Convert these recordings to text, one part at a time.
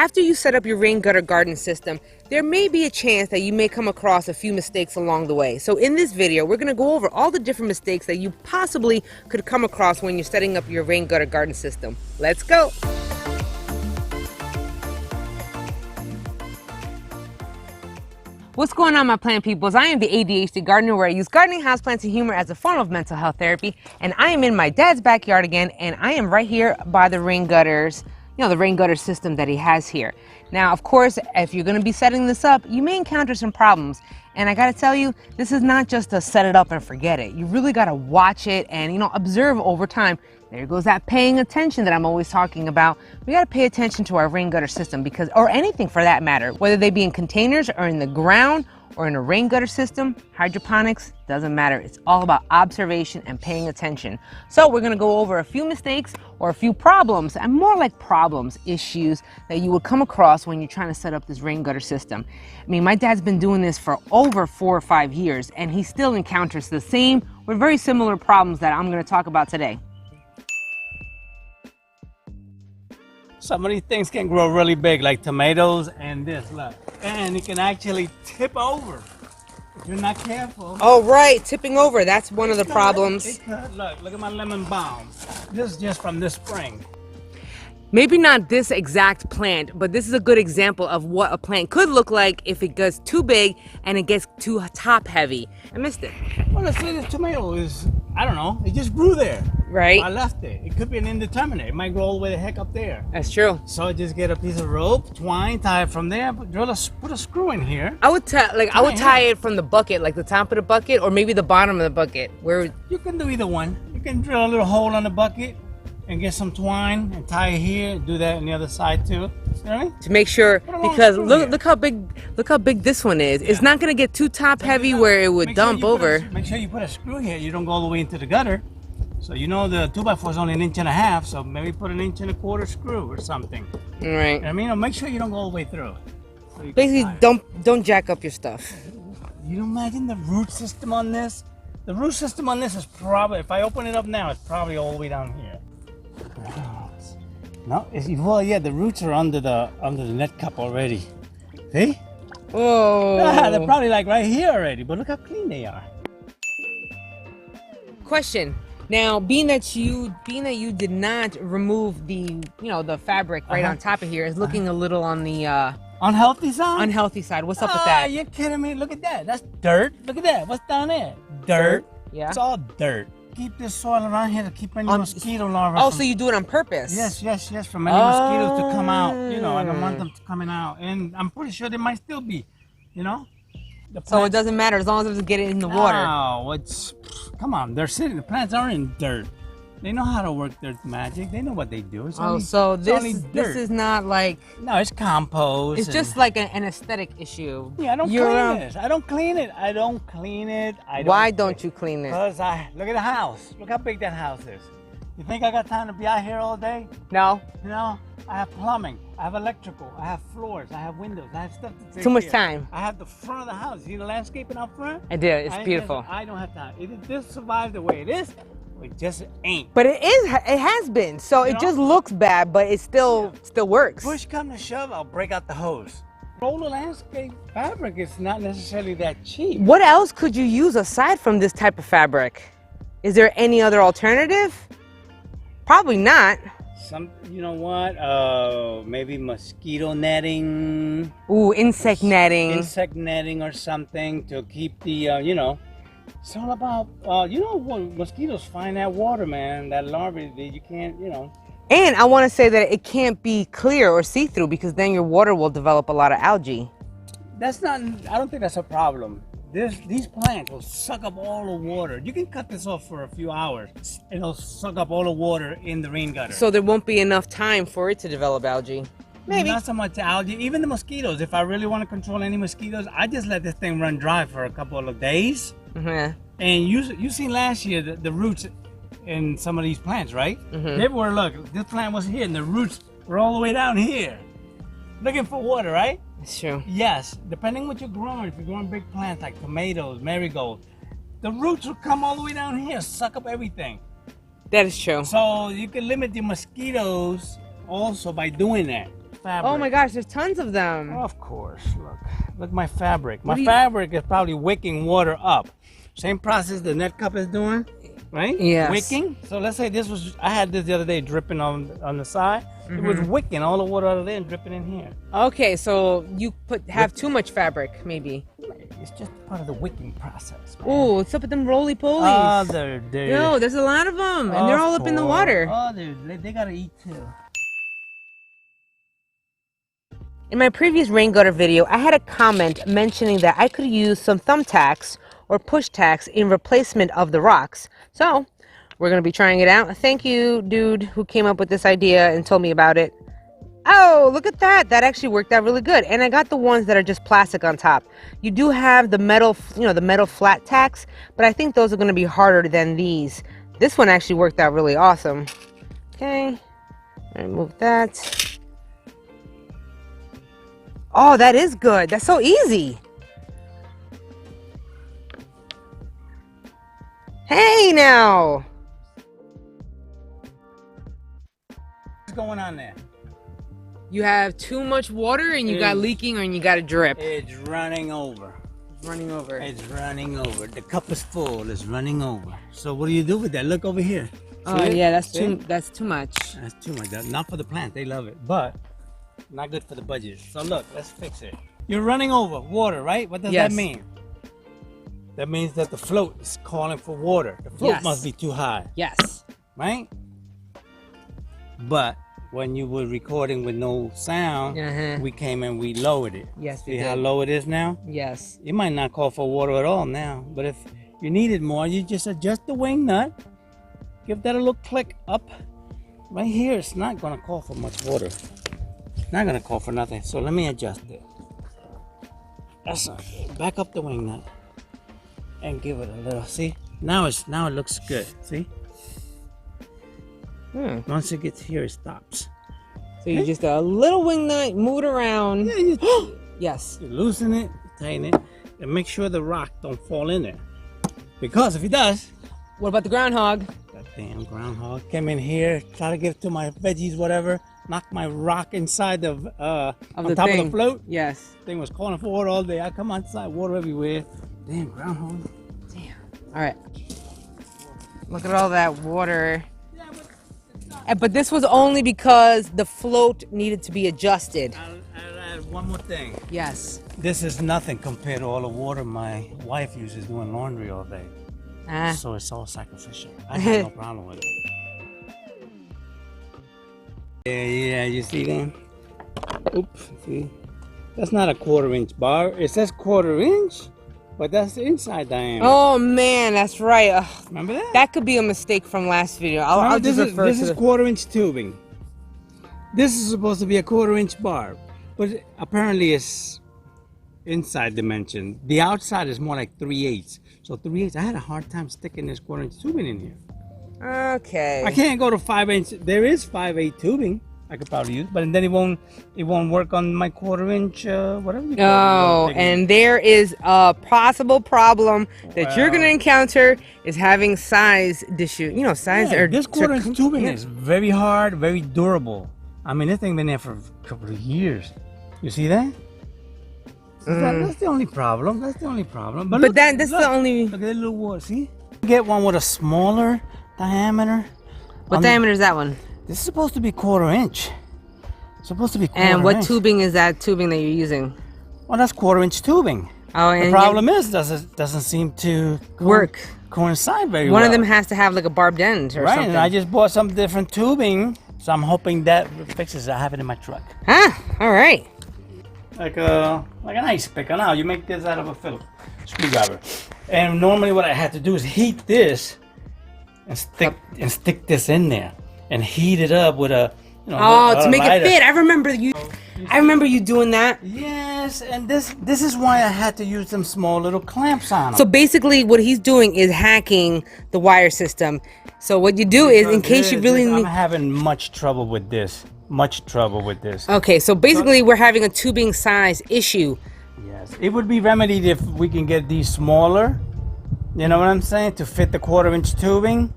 After you set up your rain gutter garden system, there may be a chance that you may come across a few mistakes along the way. So in this video, we're going to go over all the different mistakes that you possibly could come across when you're setting up your rain gutter garden system. Let's go! What's going on, my plant peoples? I am the ADHD gardener, where I use gardening, houseplants, and humor as a form of mental health therapy. And I am in my dad's backyard again, and I am right here by the rain gutters, the rain gutter system that he has here. Now, of course, if you're going to be setting this up, you may encounter some problems. And I got to tell you, this is not just a set it up and forget it. You really got to watch it and, observe over time. There goes that paying attention that I'm always talking about. We got to pay attention to our rain gutter system or anything for that matter, whether they be in containers or in the ground or in a rain gutter system, hydroponics, doesn't matter. It's all about observation and paying attention. So we're going to go over a few mistakes or a few problems, and more like problems, issues that you would come across when you're trying to set up this rain gutter system. I mean, my dad's been doing this for over 4 or 5 years, and he still encounters the same or very similar problems that I'm going to talk about today. Some of these things can grow really big, like tomatoes and this, look. And it can actually tip over if you're not careful. Oh, right, tipping over. That's one of the problems. Look at my lemon balm. This is just from this spring. Maybe not this exact plant, but this is a good example of what a plant could look like if it gets too big and it gets too top heavy. I missed it. Well, let's say this tomato is, I don't know, it just grew there. Right. I left it. It could be an indeterminate. It might grow all the way the heck up there. That's true. So I just get a piece of rope, twine, tie it from there, put a screw in here. I would tie it from the bucket, like the top of the bucket, or maybe the bottom of the bucket. You can do either one. You can drill a little hole on the bucket and get some twine and tie it here. Do that on the other side too. You know what I mean? To make sure, because look how big this one is. Yeah. It's not gonna get too top heavy where it would dump over. Make sure you put a screw here. You don't go all the way into the gutter. So the 2x4 is only 1.5 inches, so maybe put 1.25 inch screw or something. Right. I mean, make sure you don't go all the way through. So basically, don't jack up your stuff. You imagine the root system on this? The root system on this is probably, if I open it up now, it's probably all the way down here. No, the roots are under the net cup already. See? Oh. They're probably like right here already, but look how clean they are. Question. Now, being that you did not remove the fabric right on top of here, is looking a little on the unhealthy side. Unhealthy side. What's up with that? You're kidding me? Look at that. That's dirt. Look at that. What's down there? Dirt. Yeah. It's all dirt. Keep this soil around here to keep any mosquito larvae. Oh, so you do it on purpose? Yes. From any mosquitoes to come out. I don't want them coming out, and I'm pretty sure they might still be. So it doesn't matter as long as it doesn't get it in the water. No, come on. They're sitting. The plants are in dirt. They know how to work their magic. They know what they do. So this is not like. No, it's compost. It's just like an aesthetic issue. Yeah, I don't clean this. I don't clean it. Why don't you clean it? Because look at the house. Look how big that house is. You think I got time to be out here all day? No. I have plumbing, I have electrical, I have floors, I have windows, I have stuff to take Too much care. time. I have the front of the house. See the landscaping out front? I do. It's beautiful. I don't have time. If this survives the way it is, it just ain't. But it has been. So it just looks bad, but it still works. Push come to shove, I'll break out the hose. Roller landscape fabric is not necessarily that cheap. What else could you use aside from this type of fabric? Is there any other alternative? Probably not. You know what? Maybe mosquito netting. Ooh, insect netting. Insect netting or something to keep the, It's all about, mosquitoes find that water, man. That larvae, you can't, And I want to say that it can't be clear or see-through because then your water will develop a lot of algae. I don't think that's a problem. These plants will suck up all the water. You can cut this off for a few hours and it'll suck up all the water in the rain gutter. So there won't be enough time for it to develop algae. Maybe. Not so much algae, even the mosquitoes. If I really want to control any mosquitoes, I just let this thing run dry for a couple of days. Mm-hmm. And you seen last year the roots in some of these plants, right? Mm-hmm. They were, look, this plant was here and the roots were all the way down here. Looking for water, right? It's true. Yes, depending what you're growing, if you're growing big plants like tomatoes, marigolds, the roots will come all the way down here, suck up everything. That is true. So you can limit the mosquitoes also by doing that. fabric. Oh my gosh, there's tons of them. Of course, look my fabric. What My fabric is probably wicking water up. Same process the net cup is doing, right? Yes. Wicking. So let's say I had this the other day dripping on the side. It was wicking all the water out of there and dripping in here. Okay, so you have too much fabric, maybe. It's just part of the wicking process. Oh, what's up with them roly polies? Oh, they're No, there's a lot of them, and they're all up in the water. Oh, they gotta eat too. In my previous rain gutter video, I had a comment mentioning that I could use some thumbtacks or push tacks in replacement of the rocks. So we're going to be trying it out. Thank you, dude, who came up with this idea and told me about it. Oh, look at that. That actually worked out really good. And I got the ones that are just plastic on top. You do have the metal, the metal flat tacks, but I think those are going to be harder than these. This one actually worked out really awesome. Okay, remove that. Oh, that is good. That's so easy. Hey, now. What's going on there? You have too much water and you got leaking and you got a drip. It's running over. It's running over. It's running over. The cup is full. It's running over. So what do you do with that? Look over here. Oh, yeah, that's too much. That's too much. Not for the plant. They love it. But not good for the budget. So look, let's fix it. You're running over water, right? What does that mean? That means that the float is calling for water. The float must be too high. Yes. Right? But when you were recording with no sound, we came and we lowered it. Yes, we See did. how low it is now? Yes. It might not call for water at all now. But if you need it more, you just adjust the wing nut. Give that a little click up. Right here, it's not going to call for much water. Not gonna call for nothing. So let me adjust it. That's back up the wing nut and give it a little. See, now it looks good. See, once it gets here, it stops. So you just a little wing nut, move it around. Yeah, yes. You loosen it, tighten it, and make sure the rock don't fall in there. Because if it does, what about the groundhog? That damn groundhog came in here, try to give it to my veggies, whatever. Knocked my rock inside on top of the float. Yes. Thing was calling for water all day. I come outside, water everywhere. Damn groundhog. Damn. All right. Look at all that water. But this was only because the float needed to be adjusted. I'll add one more thing. Yes. This is nothing compared to all the water my wife uses doing laundry all day. So it's all sacrificial. I have no problem with it. Yeah, you see that? Oops, see? That's not a 1/4 inch bar. It says 1/4 inch, but that's the inside diameter. Oh man, that's right. Remember that? That could be a mistake from last video. I'll just refer to this is 1/4 inch tubing. This is supposed to be a 1/4 inch bar, but apparently it's inside dimension. The outside is more like 3/8. So 3/8. I had a hard time sticking this 1/4 inch tubing in here. Okay. I can't go to 5 inch. There is 5/8 tubing I could probably use, but then it won't work on my 1/4 inch whatever you call it. Oh, and there is a possible problem that you're gonna encounter is having size issue. Size or this 1/4 inch tubing is very hard, very durable. I mean, this thing been there for a couple of years. You see that? So that's the only problem. That's the only problem. But look, that's the only. Look at that little water. See? Get one with a smaller diameter. What diameter is that one? This is supposed to be 1/4 inch. It's supposed to be 1/4 inch. And what tubing is that tubing that you're using? Well, that's 1/4 inch tubing. Oh, and the problem is doesn't seem to coincide very well. One of them has to have like a barbed end or something. Right, and I just bought some different tubing, so I'm hoping that fixes it. I have it in my truck. Huh? All right. Like an ice picker. Now you make this out of a Phillips screwdriver, and normally what I have to do is heat this and stick this in there and heat it up with a to make it fit. I remember you doing that. Yes, and this is why I had to use them small little clamps on them. So basically what he's doing is hacking the wire system. So what you do is, in case you really need... I'm having much trouble with this. Okay, so basically we're having a tubing size issue. Yes, it would be remedied if we can get these smaller. You know what I'm saying? To fit the 1/4 inch tubing.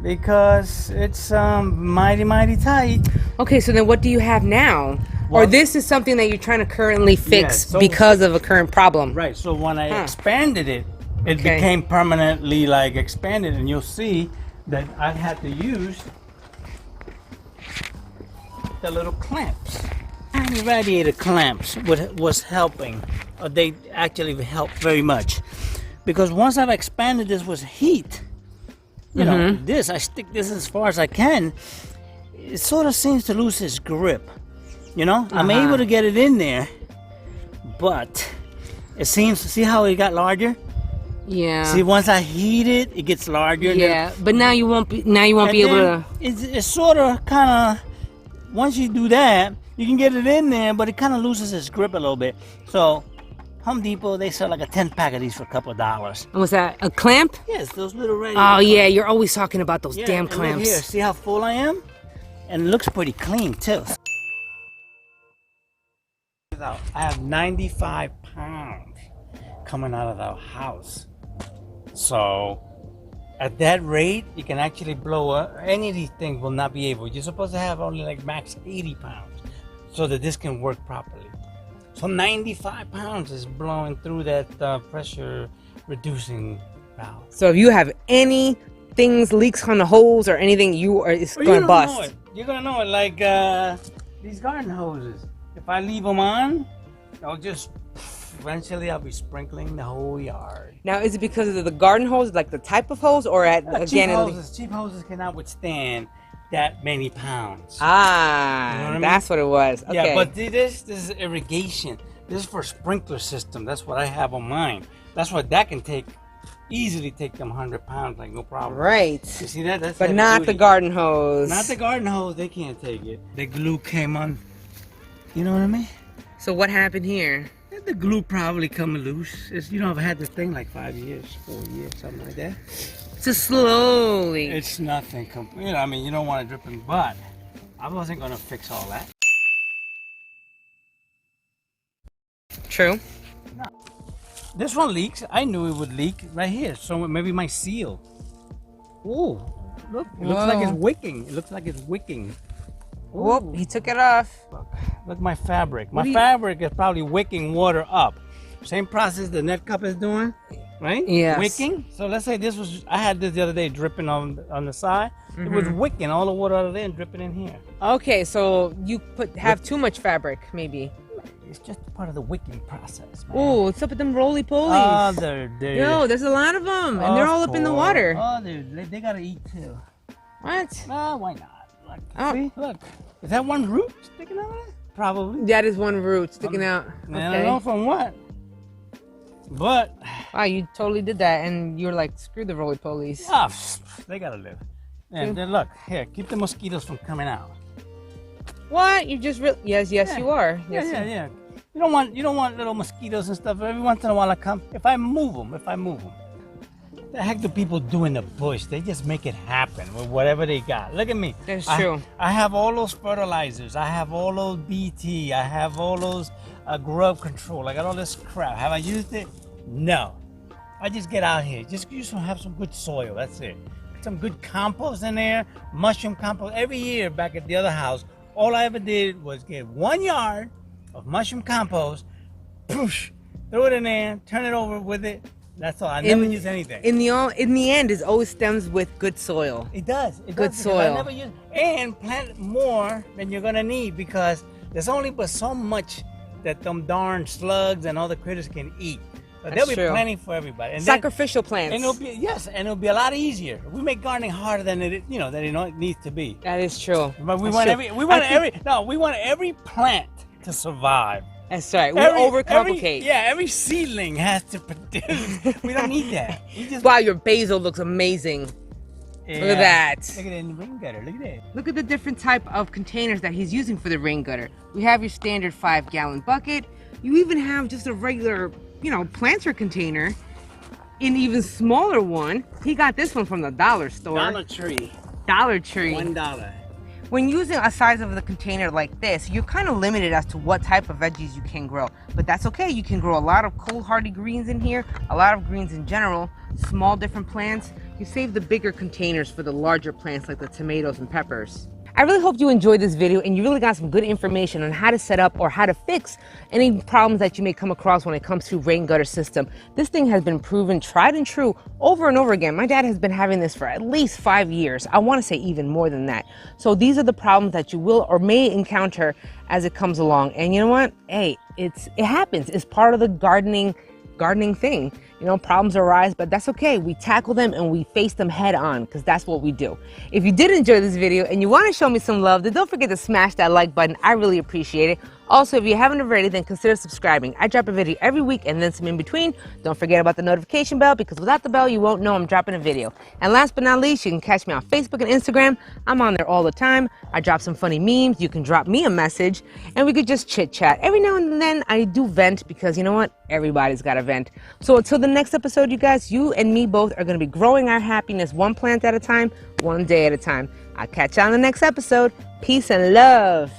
because it's mighty tight. Okay, so then what do you have now? Or Well- this is something that you're trying to currently fix so- because of a current problem. Right. So when I Huh. expanded it, it Okay. became permanently like expanded, and you'll see that I had to use the little clamps. Tiny radiator clamps was helping. They actually helped very much, because once I've expanded this with heat, you know, this I stick this as far as I can. It sort of seems to lose its grip. You know, I'm able to get it in there, but it seems. See how it got larger? Yeah. See, once I heat it, it gets larger. and then- Yeah, but now you won't be. Now you won't and be able then to. It's sort of kind of. Once you do that, you can get it in there, but it kind of loses its grip a little bit. So, Home Depot, they sell like a 10-pack of these for a couple of dollars. What's that? A clamp? Yes, those little red. Oh yeah, you're always talking about those Yeah, damn and look clamps. here, see how full I am? And it looks pretty clean too. I have 95 pounds coming out of the house. So at that rate, you can actually blow up. Any of these things will not be able. You're supposed to have only like max 80 pounds so that this can work properly. So 95 pounds is blowing through that pressure reducing valve. So if you have any things, leaks on the hose or anything, it's Well, going to know bust. it. You're gonna know it like these garden hoses. If I leave them on, I'll just eventually I'll be sprinkling the whole yard. Now, is it because of the garden hose, like the type of hose, or Cheap hoses cannot withstand that many pounds. Ah, You know what I mean? that's what it was. Okay. Yeah, but this is irrigation. This is for sprinkler system. That's what I have on mine. That's what that can easily take them 100 pounds like no problem. right. You see that? That's But heavy not the duty. garden hose. Not the garden hose. They can't take it. The glue came on. You know what I mean? So what happened here? The glue probably come loose. I've had this thing like 5 years, 4 years, something like that. Just slowly. It's nothing. You don't want it dripping, but I wasn't gonna fix all that. True. This one leaks. I knew it would leak right here. So maybe my seal. Ooh, look! It looks like it's Whoa. wicking. It looks like it's wicking. Whoop, he took it off. Look my fabric. What My do you- fabric is probably wicking water up. Same process the net cup is doing, right? Yes. Wicking. So let's say I had this the other day dripping on the side. It was wicking all the water out of there and dripping in here. Okay, so you have too much fabric, maybe. It's just part of the wicking process, man. Oh, what's up with them roly polies? Oh, they're No, there's a lot of them, and they're all up in the water. Oh, they gotta eat too. What? Why not? Look, Oh. see? Look. Is that one root sticking out of it? Probably. That is one root sticking out. Man, I don't know Okay. from what. But, Wow, you totally did that, and you're like, screw the roly polies. they gotta live. And then look, here, keep the mosquitoes from coming out. What? You just yes, Yeah. you are. Yeah, Yes, yeah, yeah. You don't want little mosquitoes and stuff. Every once in a while I come. If I move them. The heck do people do in the bush? They just make it happen with whatever they got. Look at me. That's true. I have all those fertilizers. I have all those BT. I have all those grub control. I got all this crap. Have I used it? No. I just get out here. Just have some good soil. That's it. Some good compost in there. Mushroom compost. Every year back at the other house, all I ever did was get 1 yard of mushroom compost, poosh, throw it in there, turn it over with it. That's all. I never use anything. In the end, it always stems with good soil. It does. It Good does, because soil. I never use, and plant more than you're gonna need, because there's only but so much that them darn slugs and other critters can eat. So That's there'll be true. plenty for everybody. And then- Sacrificial plants. and it'll be a lot easier. We make gardening harder than it needs to be. That is true. But we That's want true. we want every plant to survive. That's right. We Every- overcomplicate. every seedling has to produce. We don't need that. We just Wow, your basil looks amazing. Look at that. Look at it in the rain gutter. Look at that. Look at the different type of containers that he's using for the rain gutter. We have your standard 5-gallon bucket. You even have just a regular, planter container. An even smaller one. He got this one from the dollar store. Dollar Tree. Dollar Tree. $1. When using a size of the container like this, you're kind of limited as to what type of veggies you can grow. But that's okay. You can grow a lot of cold hardy greens in here, a lot of greens in general, small different plants. You save the bigger containers for the larger plants like the tomatoes and peppers. I really hope you enjoyed this video and you really got some good information on how to set up or how to fix any problems that you may come across when it comes to rain gutter system. This thing has been proven tried and true over and over again. My dad has been having this for at least 5 years. I want to say even more than that. So these are the problems that you will or may encounter as it comes along. And you know what? Hey, it happens. It's part of the gardening thing. You know, problems arise, but that's okay. We tackle them and we face them head on, because that's what we do. If you did enjoy this video and you want to show me some love, then don't forget to smash that like button. I really appreciate it. Also, if you haven't already, then consider subscribing. I drop a video every week and then some in between. Don't forget about the notification bell, because without the bell, you won't know I'm dropping a video. And last but not least, you can catch me on Facebook and Instagram. I'm on there all the time. I drop some funny memes. You can drop me a message and we could just chit chat. Every now and then I do vent, because you know what? Everybody's got a vent. So until the next episode, you guys, you and me both are going to be growing our happiness one plant at a time, one day at a time. I'll catch you on the next episode. Peace and love.